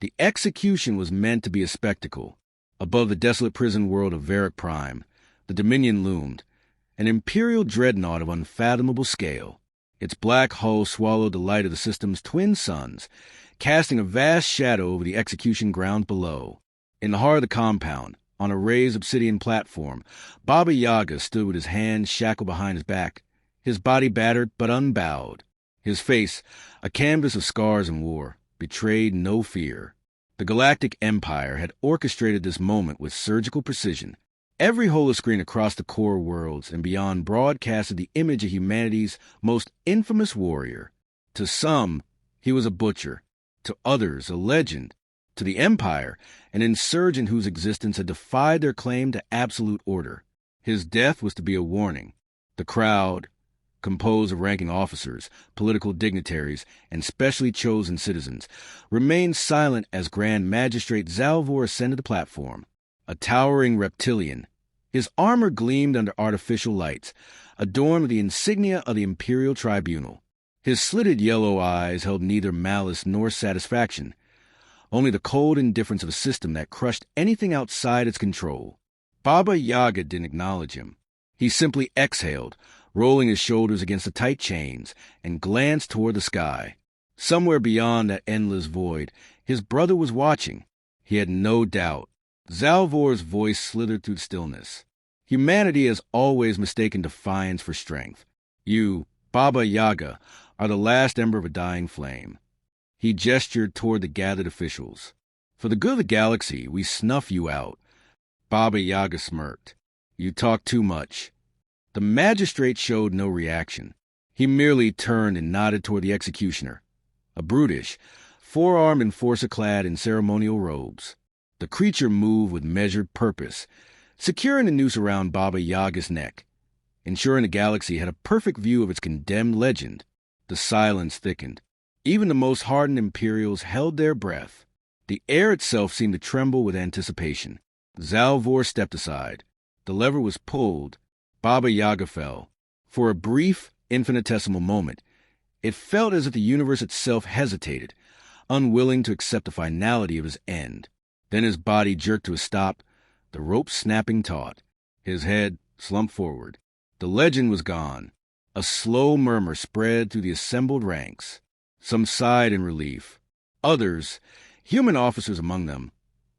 The execution was meant to be a spectacle. Above the desolate prison world of Varric Prime, the Dominion loomed, an imperial dreadnought of unfathomable scale. Its black hull swallowed the light of the system's twin suns, casting a vast shadow over the execution ground below. In the heart of the compound, on a raised obsidian platform, Baba Yaga stood with his hands shackled behind his back, his body battered but unbowed. His face, a canvas of scars and war, betrayed no fear. The Galactic Empire had orchestrated this moment with surgical precision. Every holoscreen across the core worlds and beyond broadcasted the image of humanity's most infamous warrior. To some, he was a butcher. To others, a legend. To the Empire, an insurgent whose existence had defied their claim to absolute order. His death was to be a warning. The crowd, composed of ranking officers, political dignitaries, and specially chosen citizens, remained silent as Grand Magistrate Zalvor ascended the platform. A towering reptilian. His armor gleamed under artificial lights, adorned with the insignia of the Imperial Tribunal. His slitted yellow eyes held neither malice nor satisfaction, only the cold indifference of a system that crushed anything outside its control. Baba Yaga didn't acknowledge him. He simply exhaled, rolling his shoulders against the tight chains, and glanced toward the sky. Somewhere beyond that endless void, his brother was watching. He had no doubt. Zalvor's voice slithered through the stillness. Humanity has always mistaken defiance for strength. You, Baba Yaga, are the last ember of a dying flame. He gestured toward the gathered officials. For the good of the galaxy, we snuff you out. Baba Yaga smirked. You talk too much. The magistrate showed no reaction. He merely turned and nodded toward the executioner, a brutish, four-armed enforcer clad in ceremonial robes. The creature moved with measured purpose, securing the noose around Baba Yaga's neck, ensuring the galaxy had a perfect view of its condemned legend. The silence thickened. Even the most hardened Imperials held their breath. The air itself seemed to tremble with anticipation. Zalvor stepped aside. The lever was pulled. Baba Yaga fell. For a brief, infinitesimal moment, it felt as if the universe itself hesitated, unwilling to accept the finality of his end. Then his body jerked to a stop, the rope snapping taut. His head slumped forward. The legend was gone. A slow murmur spread through the assembled ranks. Some sighed in relief. Others, human officers among them,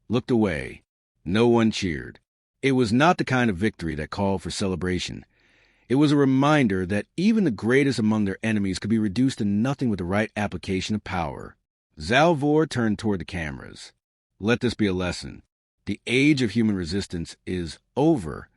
looked away. No one cheered. It was not the kind of victory that called for celebration. It was a reminder that even the greatest among their enemies could be reduced to nothing with the right application of power. Zalvor turned toward the cameras. Let this be a lesson. The age of human resistance is over.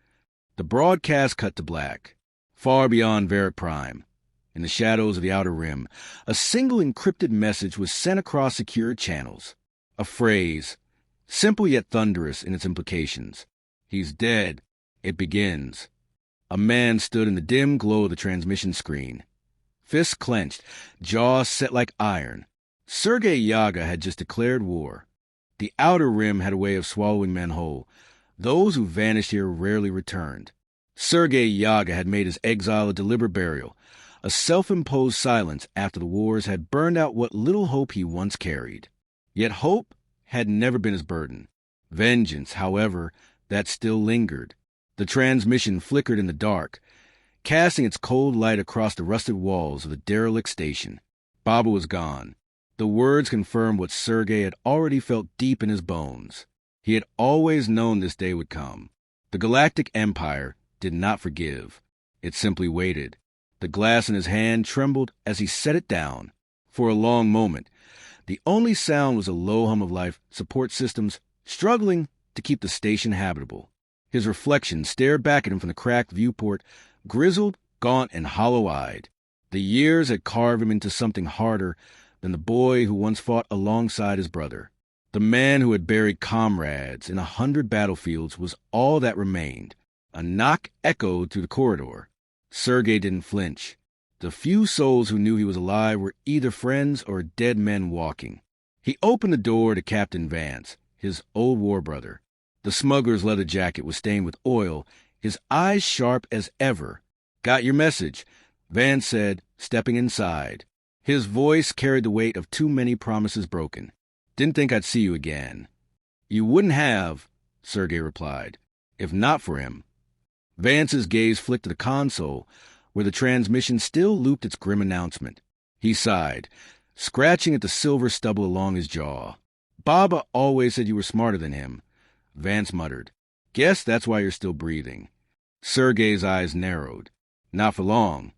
The broadcast cut to black. Far beyond Varric Prime, in the shadows of the Outer Rim, a single encrypted message was sent across secure channels. A phrase, simple yet thunderous in its implications. He's dead. It begins. A man stood in the dim glow of the transmission screen. Fists clenched, jaws set like iron. Sergei Yaga had just declared war. The Outer Rim had a way of swallowing men whole. Those who vanished here rarely returned. Sergei Yaga had made his exile a deliberate burial, a self-imposed silence after the wars had burned out what little hope he once carried. Yet hope had never been his burden. Vengeance, however, that still lingered. The transmission flickered in the dark, casting its cold light across the rusted walls of the derelict station. Baba was gone. The words confirmed what Sergei had already felt deep in his bones. He had always known this day would come. The Galactic Empire did not forgive. It simply waited. The glass in his hand trembled as he set it down. For a long moment, the only sound was a low hum of life support systems struggling to keep the station habitable. His reflection stared back at him from the cracked viewport, grizzled, gaunt, and hollow-eyed. The years had carved him into something harder than the boy who once fought alongside his brother. The man who had buried comrades in 100 battlefields was all that remained. A knock echoed through the corridor. Sergei didn't flinch. The few souls who knew he was alive were either friends or dead men walking. He opened the door to Captain Vance, his old war brother. The smuggler's leather jacket was stained with oil, his eyes sharp as ever. "Got your message," Vance said, stepping inside. His voice carried the weight of too many promises broken. Didn't think I'd see you again." "You wouldn't have," Sergei replied, "if not for him." Vance's gaze flicked to the console, where the transmission still looped its grim announcement. He sighed, scratching at the silver stubble along his jaw. "Baba always said you were smarter than him," Vance muttered. "Guess that's why you're still breathing." Sergei's eyes narrowed. "Not for long."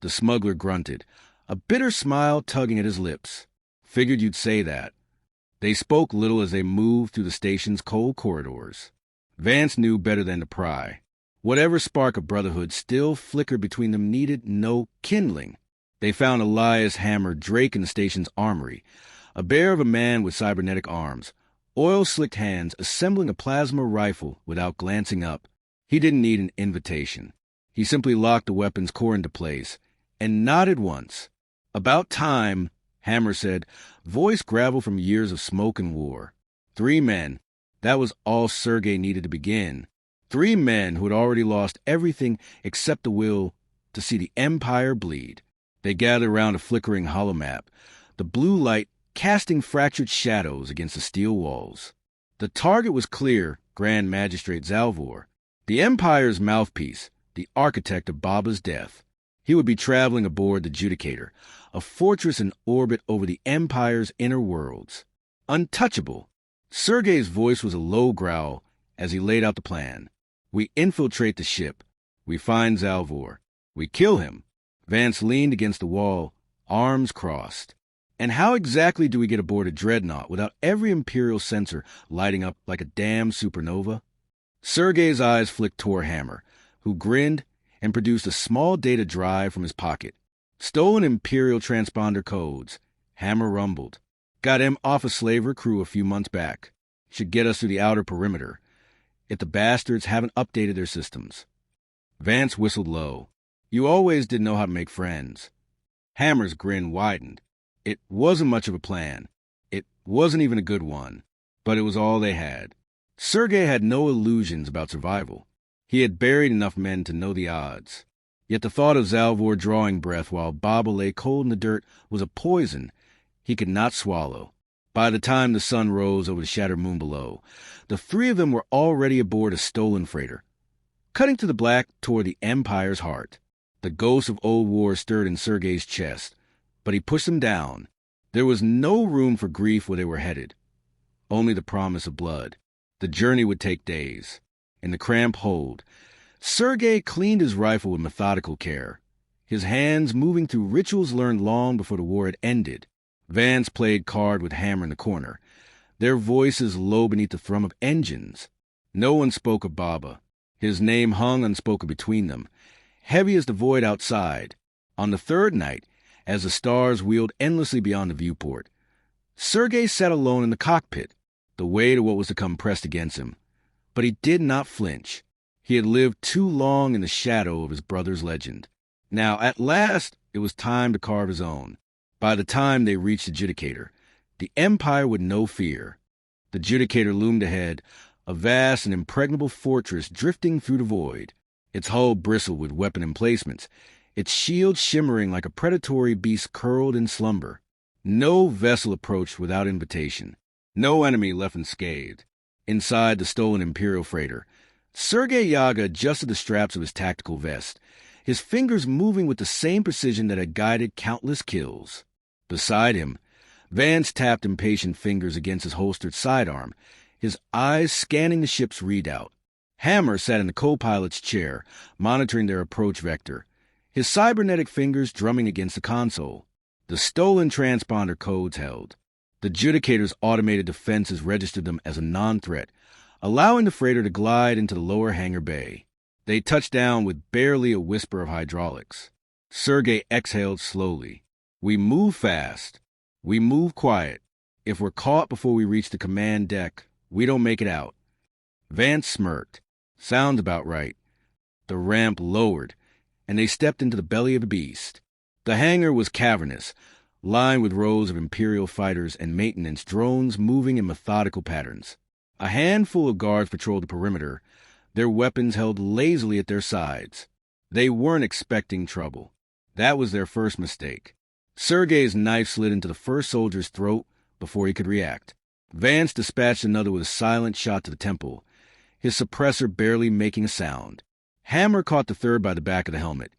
The smuggler grunted, a bitter smile tugging at his lips. "Figured you'd say that." They spoke little as they moved through the station's cold corridors. Vance knew better than to pry. Whatever spark of brotherhood still flickered between them needed no kindling. They found Elias Hammer Drake in the station's armory, a bear of a man with cybernetic arms, oil-slicked hands assembling a plasma rifle without glancing up. He didn't need an invitation. He simply locked the weapon's core into place and nodded once. "About time," Hammer said, voice gravel from years of smoke and war. 3 men. That was all Sergei needed to begin. 3 men who had already lost everything except the will to see the Empire bleed. They gathered around a flickering holomap, the blue light casting fractured shadows against the steel walls. The target was clear, Grand Magistrate Zalvor, the Empire's mouthpiece, the architect of Baba's death. He would be traveling aboard the Judicator, a fortress in orbit over the Empire's inner worlds. Untouchable. Sergei's voice was a low growl as he laid out the plan. "We infiltrate the ship. We find Zalvor. We kill him." Vance leaned against the wall, arms crossed. "And how exactly do we get aboard a dreadnought without every Imperial sensor lighting up like a damn supernova?" Sergei's eyes flicked toward Hammer, who grinned and produced a small data drive from his pocket. "Stolen Imperial transponder codes," Hammer rumbled. "Got him off a slaver crew a few months back. Should get us through the outer perimeter, if the bastards haven't updated their systems." Vance whistled low. "You always did know how to make friends." Hammer's grin widened. It wasn't much of a plan. It wasn't even a good one. But it was all they had. Sergei had no illusions about survival. He had buried enough men to know the odds. Yet the thought of Zalvor drawing breath while Baba lay cold in the dirt was a poison he could not swallow. By the time the sun rose over the shattered moon below, the 3 of them were already aboard a stolen freighter, cutting to the black toward the Empire's heart. The ghost of old war stirred in Sergei's chest, but he pushed them down. There was no room for grief where they were headed, only the promise of blood. The journey would take days. In the cramped hold, Sergei cleaned his rifle with methodical care, his hands moving through rituals learned long before the war had ended. Vance played card with Hammer in the corner, their voices low beneath the thrum of engines. No one spoke of Baba. His name hung unspoken between them, heavy as the void outside. On the 3rd night, as the stars wheeled endlessly beyond the viewport, Sergei sat alone in the cockpit, the weight of what was to come pressed against him. But he did not flinch. He had lived too long in the shadow of his brother's legend. Now, at last, it was time to carve his own. By the time they reached the Judicator, the Empire would know fear. The Judicator loomed ahead, a vast and impregnable fortress drifting through the void. Its hull bristled with weapon emplacements, its shield shimmering like a predatory beast curled in slumber. No vessel approached without invitation. No enemy left unscathed. Inside the stolen Imperial freighter, Sergei Yaga adjusted the straps of his tactical vest, his fingers moving with the same precision that had guided countless kills. Beside him, Vance tapped impatient fingers against his holstered sidearm, his eyes scanning the ship's readout. Hammer sat in the co-pilot's chair, monitoring their approach vector, his cybernetic fingers drumming against the console. The stolen transponder codes held. The Judicator's automated defenses registered them as a non-threat, allowing the freighter to glide into the lower hangar bay. They touched down with barely a whisper of hydraulics. Sergei exhaled slowly. "We move fast. We move quiet. If we're caught before we reach the command deck, we don't make it out." Vance smirked. "Sounds about right." The ramp lowered, and they stepped into the belly of the beast. The hangar was cavernous, lined with rows of Imperial fighters and maintenance drones moving in methodical patterns. A handful of guards patrolled the perimeter, their weapons held lazily at their sides. They weren't expecting trouble. That was their first mistake. Sergei's knife slid into the first soldier's throat before he could react. Vance dispatched another with a silent shot to the temple, his suppressor barely making a sound. Hammer caught the third by the back of the helmet,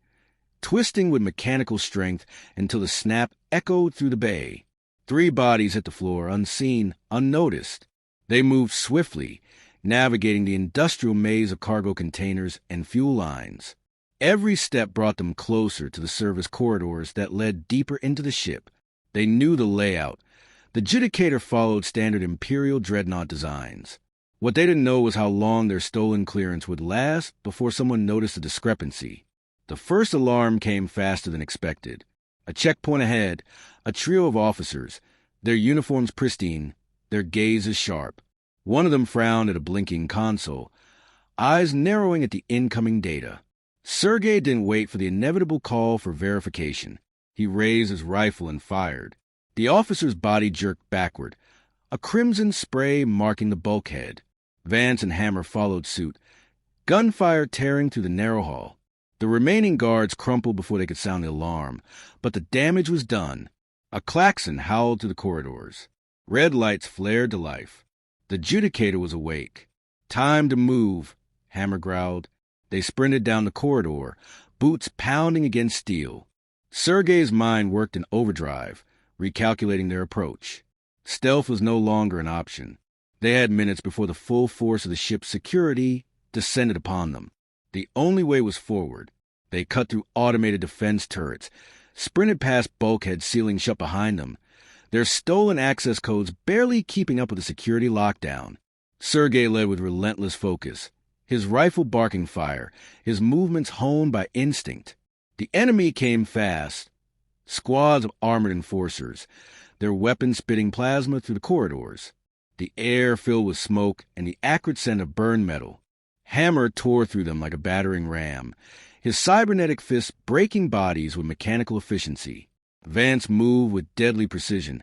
twisting with mechanical strength until the snap echoed through the bay. 3 bodies hit the floor, unseen, unnoticed. They moved swiftly, navigating the industrial maze of cargo containers and fuel lines. Every step brought them closer to the service corridors that led deeper into the ship. They knew the layout. The Judicator followed standard Imperial dreadnought designs. What they didn't know was how long their stolen clearance would last before someone noticed a discrepancy. The first alarm came faster than expected. A checkpoint ahead, a trio of officers, their uniforms pristine, their gazes sharp. One of them frowned at a blinking console, eyes narrowing at the incoming data. Sergei didn't wait for the inevitable call for verification. He raised his rifle and fired. The officer's body jerked backward, a crimson spray marking the bulkhead. Vance and Hammer followed suit, gunfire tearing through the narrow hall. The remaining guards crumpled before they could sound the alarm, but the damage was done. A klaxon howled through the corridors. Red lights flared to life. The Judicator was awake. "Time to move," Hammer growled. They sprinted down the corridor, boots pounding against steel. Sergei's mind worked in overdrive, recalculating their approach. Stealth was no longer an option. They had minutes before the full force of the ship's security descended upon them. The only way was forward. They cut through automated defense turrets, sprinted past bulkheads sealing shut behind them, their stolen access codes barely keeping up with the security lockdown. Sergei led with relentless focus, his rifle barking fire, his movements honed by instinct. The enemy came fast, squads of armored enforcers, their weapons spitting plasma through the corridors. The air filled with smoke and the acrid scent of burned metal. Hammer tore through them like a battering ram, his cybernetic fists breaking bodies with mechanical efficiency. Vance moved with deadly precision,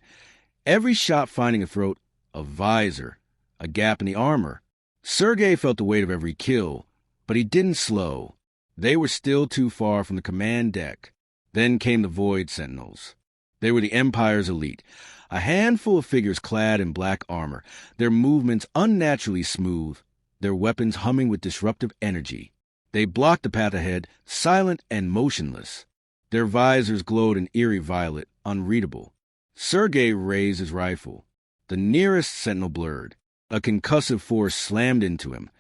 every shot finding a throat, a visor, a gap in the armor. Sergei felt the weight of every kill, but he didn't slow. They were still too far from the command deck. Then came the Void Sentinels. They were the Empire's elite, a handful of figures clad in black armor, their movements unnaturally smooth, their weapons humming with disruptive energy. They blocked the path ahead, silent and motionless. Their visors glowed an eerie violet, unreadable. Sergei raised his rifle. The nearest sentinel blurred. A concussive force slammed into him,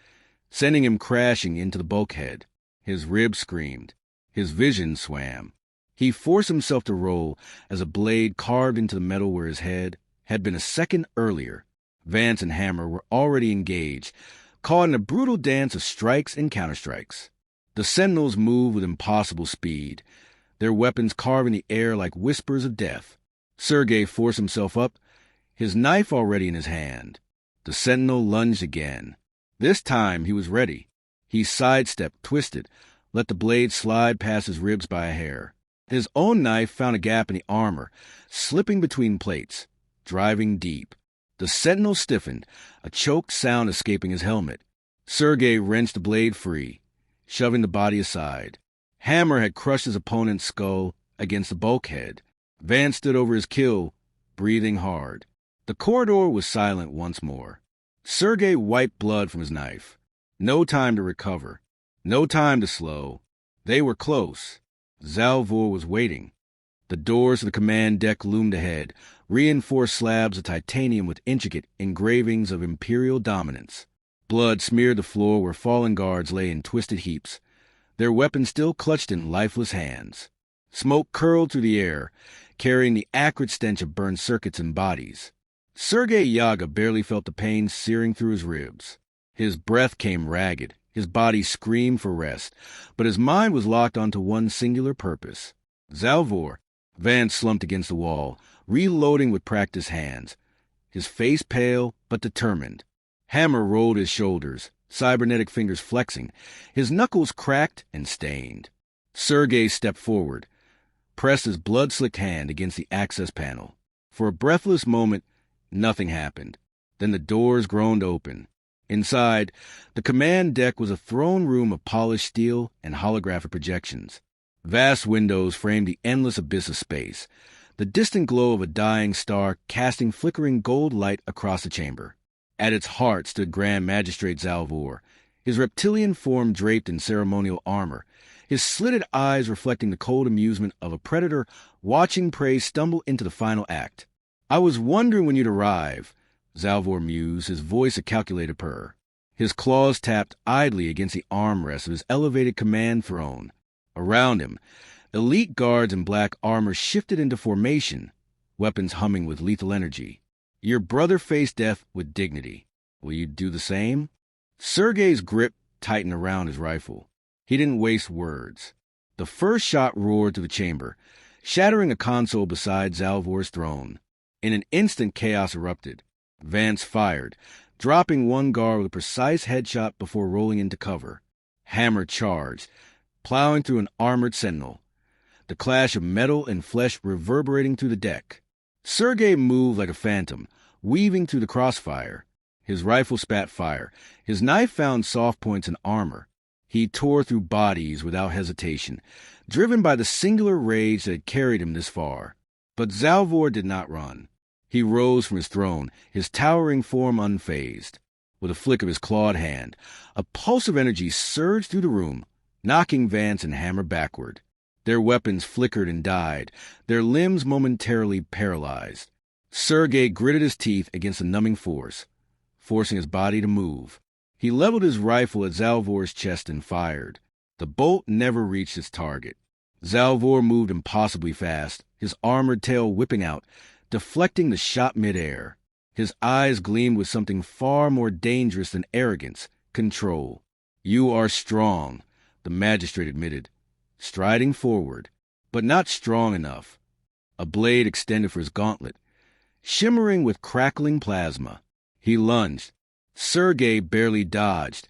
sending him crashing into the bulkhead. His ribs screamed. His vision swam. He forced himself to roll as a blade carved into the metal where his head had been a second earlier. Vance and Hammer were already engaged, caught in a brutal dance of strikes and counterstrikes. The Sentinels moved with impossible speed, their weapons carving the air like whispers of death. Sergei forced himself up, his knife already in his hand. The Sentinel lunged again. This time he was ready. He sidestepped, twisted, let the blade slide past his ribs by a hair. His own knife found a gap in the armor, slipping between plates, driving deep. The Sentinel stiffened, a choked sound escaping his helmet. Sergei wrenched the blade free, shoving the body aside. Hammer had crushed his opponent's skull against the bulkhead. Vance stood over his kill, breathing hard. The corridor was silent once more. Sergei wiped blood from his knife. No time to recover. No time to slow. They were close. Zalvor was waiting. The doors to the command deck loomed ahead, reinforced slabs of titanium with intricate engravings of Imperial dominance. Blood smeared the floor where fallen guards lay in twisted heaps, their weapons still clutched in lifeless hands. Smoke curled through the air, carrying the acrid stench of burned circuits and bodies. Sergei Yaga barely felt the pain searing through his ribs. His breath came ragged, his body screamed for rest, but his mind was locked onto one singular purpose. Zalvor. Vance slumped against the wall, reloading with practiced hands, his face pale but determined. Hammer rolled his shoulders, cybernetic fingers flexing, his knuckles cracked and stained. Sergei stepped forward, pressed his blood-slicked hand against the access panel. For a breathless moment, nothing happened. Then the doors groaned open. Inside, the command deck was a throne room of polished steel and holographic projections. Vast windows framed the endless abyss of space, the distant glow of a dying star casting flickering gold light across the chamber. At its heart stood Grand Magistrate Zalvor, his reptilian form draped in ceremonial armor, his slitted eyes reflecting the cold amusement of a predator watching prey stumble into the final act. "I was wondering when you'd arrive," Zalvor mused, his voice a calculated purr. His claws tapped idly against the armrests of his elevated command throne. Around him, elite guards in black armor shifted into formation, weapons humming with lethal energy. "Your brother faced death with dignity. Will you do the same?" Sergei's grip tightened around his rifle. He didn't waste words. The first shot roared through the chamber, shattering a console beside Zalvor's throne. In an instant, chaos erupted. Vance fired, dropping one guard with a precise headshot before rolling into cover. Hammer charged, plowing through an armored sentinel, the clash of metal and flesh reverberating through the deck. Sergei moved like a phantom, weaving through the crossfire. His rifle spat fire. His knife found soft points in armor. He tore through bodies without hesitation, driven by the singular rage that had carried him this far. But Zalvor did not run. He rose from his throne, his towering form unfazed. With a flick of his clawed hand, a pulse of energy surged through the room, knocking Vance and Hammer backward. Their weapons flickered and died, their limbs momentarily paralyzed. Sergei gritted his teeth against the numbing force, forcing his body to move. He leveled his rifle at Zalvor's chest and fired. The bolt never reached its target. Zalvor moved impossibly fast, his armored tail whipping out, deflecting the shot midair. His eyes gleamed with something far more dangerous than arrogance, control. "You are strong," the magistrate admitted, striding forward, but not strong enough. A blade extended for his gauntlet, shimmering with crackling plasma. He lunged. Sergei barely dodged,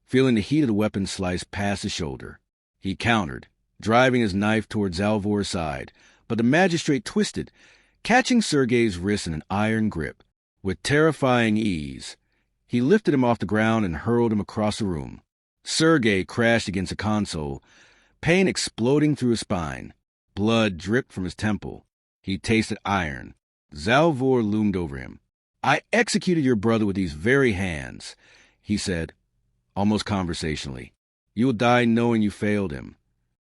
feeling the heat of the weapon slice past his shoulder. He countered, driving his knife toward Zalvor's side, but the magistrate twisted, catching Sergei's wrist in an iron grip. With terrifying ease, he lifted him off the ground and hurled him across the room. Sergei crashed against a console, pain exploding through his spine. Blood dripped from his temple. He tasted iron. Zalvor loomed over him. "I executed your brother with these very hands," he said, almost conversationally. "You will die knowing you failed him."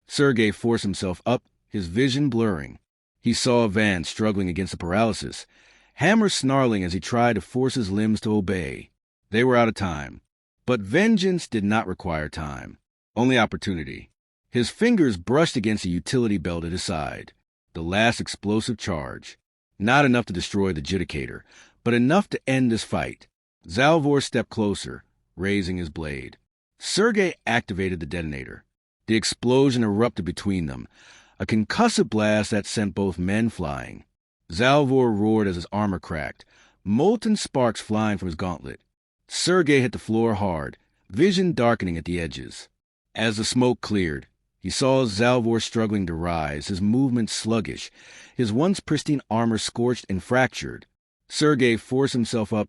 Sergei forced himself up, his vision blurring. He saw Vance struggling against the paralysis, Hammer snarling as he tried to force his limbs to obey. They were out of time. But vengeance did not require time, only opportunity. His fingers brushed against a utility belt at his side. The last explosive charge. Not enough to destroy the Judicator, but enough to end this fight. Zalvor stepped closer, raising his blade. Sergei activated the detonator. The explosion erupted between them, a concussive blast that sent both men flying. Zalvor roared as his armor cracked, molten sparks flying from his gauntlet. Sergei hit the floor hard, vision darkening at the edges. As the smoke cleared, he saw Zalvor struggling to rise, his movements sluggish, his once pristine armor scorched and fractured. Sergei forced himself up,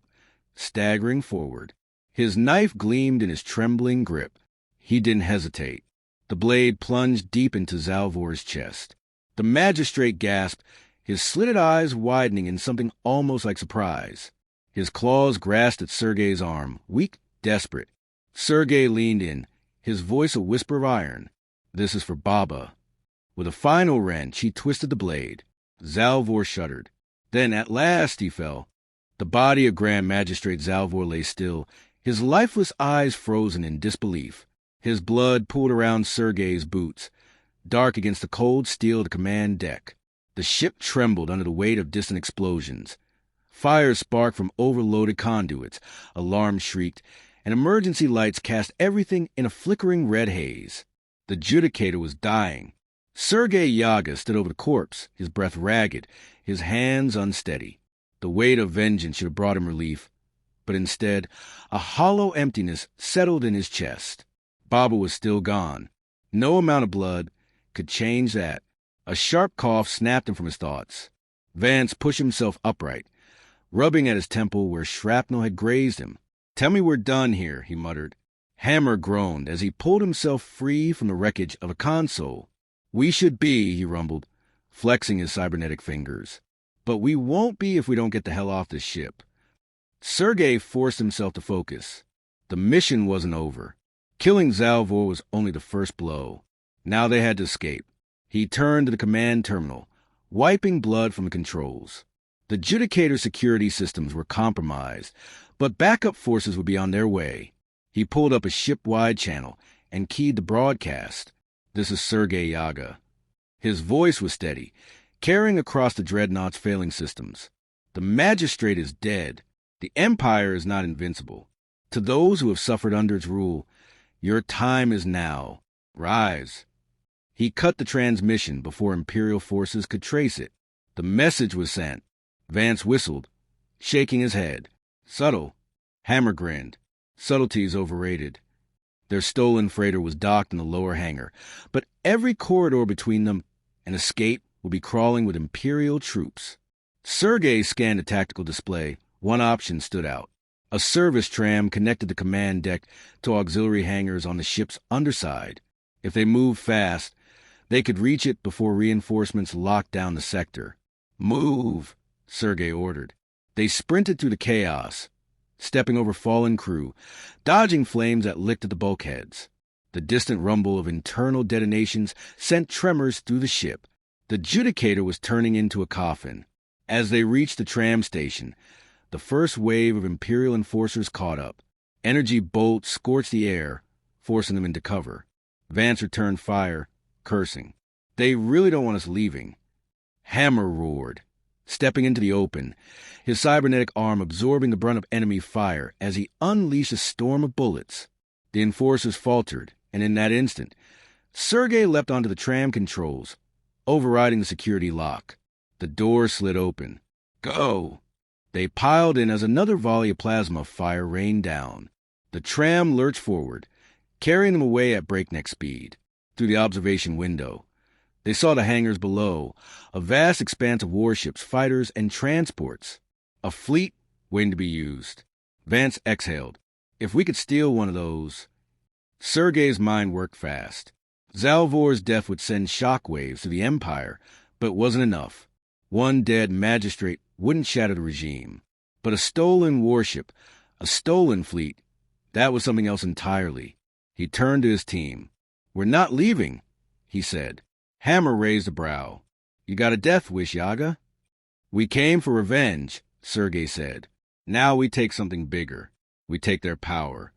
staggering forward. His knife gleamed in his trembling grip. He didn't hesitate. The blade plunged deep into Zalvor's chest. The magistrate gasped, his slitted eyes widening in something almost like surprise. His claws grasped at Sergei's arm, weak, desperate. Sergei leaned in, his voice a whisper of iron. "This is for Baba." With a final wrench, he twisted the blade. Zalvor shuddered. Then, at last, he fell. The body of Grand Magistrate Zalvor lay still, his lifeless eyes frozen in disbelief. His blood pooled around Sergei's boots, dark against the cold steel of the command deck. The ship trembled under the weight of distant explosions. Fires sparked from overloaded conduits, alarms shrieked, and emergency lights cast everything in a flickering red haze. The Judicator was dying. Sergei Yaga stood over the corpse, his breath ragged, his hands unsteady. The weight of vengeance should have brought him relief, but instead, a hollow emptiness settled in his chest. Baba was still gone. No amount of blood could change that. A sharp cough snapped him from his thoughts. Vance pushed himself upright, rubbing at his temple where shrapnel had grazed him. "Tell me we're done here," he muttered. Hammer groaned as he pulled himself free from the wreckage of a console. "We should be," he rumbled, flexing his cybernetic fingers. "But we won't be if we don't get the hell off this ship." Sergei forced himself to focus. The mission wasn't over. Killing Zalvor was only the first blow. Now they had to escape. He turned to the command terminal, wiping blood from the controls. The Judicator security systems were compromised, but backup forces would be on their way. He pulled up a ship-wide channel and keyed the broadcast. "This is Sergei Yaga." His voice was steady, carrying across the Dreadnought's failing systems. "The Magistrate is dead. The Empire is not invincible. To those who have suffered under its rule, your time is now. Rise." He cut the transmission before Imperial forces could trace it. The message was sent. Vance whistled, shaking his head. "Subtle." Hammer grinned. "Subtlety's overrated." Their stolen freighter was docked in the lower hangar, but every corridor between them and escape would be crawling with Imperial troops. Sergei scanned the tactical display. One option stood out. A service tram connected the command deck to auxiliary hangars on the ship's underside. If they moved fast, they could reach it before reinforcements locked down the sector. "Move," Sergei ordered. They sprinted through the chaos, stepping over fallen crew, dodging flames that licked at the bulkheads. The distant rumble of internal detonations sent tremors through the ship. The Judicator was turning into a coffin. As they reached the tram station, the first wave of Imperial enforcers caught up. Energy bolts scorched the air, forcing them into cover. Vance returned fire, cursing. "They really don't want us leaving." Hammer roared, stepping into the open, his cybernetic arm absorbing the brunt of enemy fire as he unleashed a storm of bullets. The enforcers faltered, and in that instant, Sergei leapt onto the tram controls, overriding the security lock. The door slid open. "Go!" They piled in as another volley of plasma fire rained down. The tram lurched forward, carrying them away at breakneck speed. Through the observation window, they saw the hangars below, a vast expanse of warships, fighters, and transports. A fleet waiting to be used. Vance exhaled. If we could steal one of those... Sergei's mind worked fast. Zalvor's death would send shockwaves to the Empire, but it wasn't enough. One dead magistrate wouldn't shatter the regime. But a stolen warship, a stolen fleet, that was something else entirely. He turned to his team. "We're not leaving," he said. Hammer raised a brow. "You got a death wish, Yaga?" "We came for revenge," Sergei said. "Now we take something bigger. We take their power."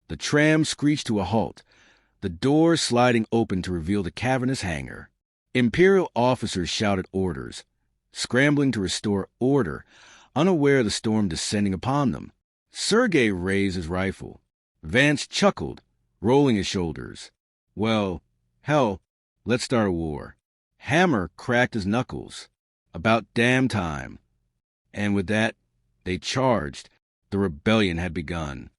The tram screeched to a halt, the doors sliding open to reveal the cavernous hangar. Imperial officers shouted orders, scrambling to restore order, unaware of the storm descending upon them. Sergei raised his rifle. Vance chuckled, rolling his shoulders. "Well, hell, let's start a war." Hammer cracked his knuckles. "About damn time." And with that, they charged. The rebellion had begun.